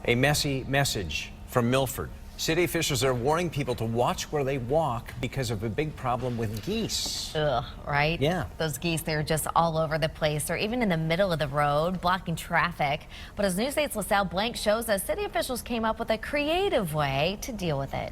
A messy message from Milford. City officials are warning people to watch where they walk because of a big problem with geese. Ugh, right? Yeah. Those geese, they're just all over the place or even in the middle of the road, blocking traffic. But as News 8's LaSalle Blank shows us, city officials came up with a creative way to deal with it.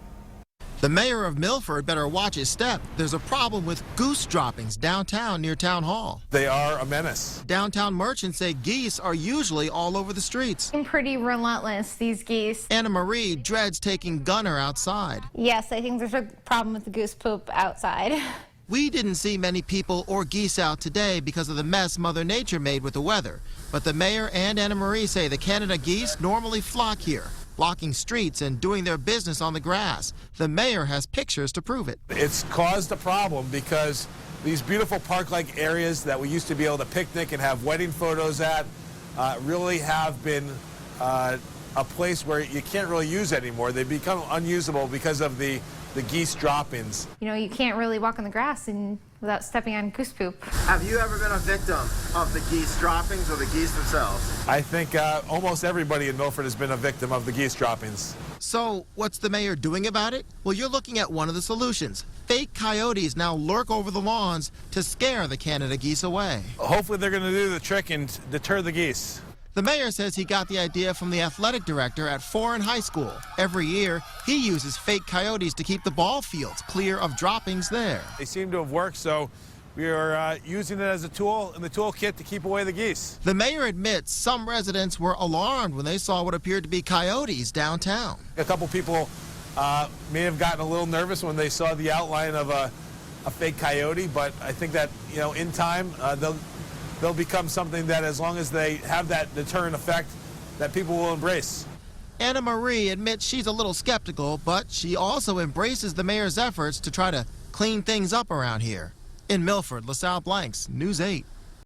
The mayor of Milford better watch his step. There's a problem with goose droppings downtown near Town Hall. They are a menace. Downtown merchants say geese are usually all over the streets. Pretty relentless, these geese. Anna Marie dreads taking Gunner outside. Yes, I think there's a problem with the goose poop outside. We didn't see many people or geese out today because of the mess Mother Nature made with the weather. But the mayor and Anna Marie say the Canada geese normally flock here, blocking streets and doing their business on the grass. The mayor has pictures to prove it. It's caused a problem because these beautiful park-like areas that we used to be able to picnic and have wedding photos at really have been a place where you can't really use anymore. They've become unusable because of the geese drop-ins. You know, you can't really walk on the grass without stepping on goose poop. Have you ever been a victim of the geese droppings or the geese themselves? I think almost everybody in Milford has been a victim of the geese droppings. So what's the mayor doing about it? Well, you're looking at one of the solutions. Fake coyotes now lurk over the lawns to scare the Canada geese away. Hopefully they're going to do the trick and deter the geese. The mayor says he got the idea from the athletic director at Foreign High School. Every year, he uses fake coyotes to keep the ball fields clear of droppings there. They seem to have worked, so we are using it as a tool in the toolkit to keep away the geese. The mayor admits some residents were alarmed when they saw what appeared to be coyotes downtown. A couple people may have gotten a little nervous when they saw the outline of a fake coyote, but I think that, you know, in time they'll become something that, as long as they have that deterrent effect, that people will embrace. Anna Marie admits she's a little skeptical, but she also embraces the mayor's efforts to try to clean things up around here. In Milford, LaSalle Blanks, News 8.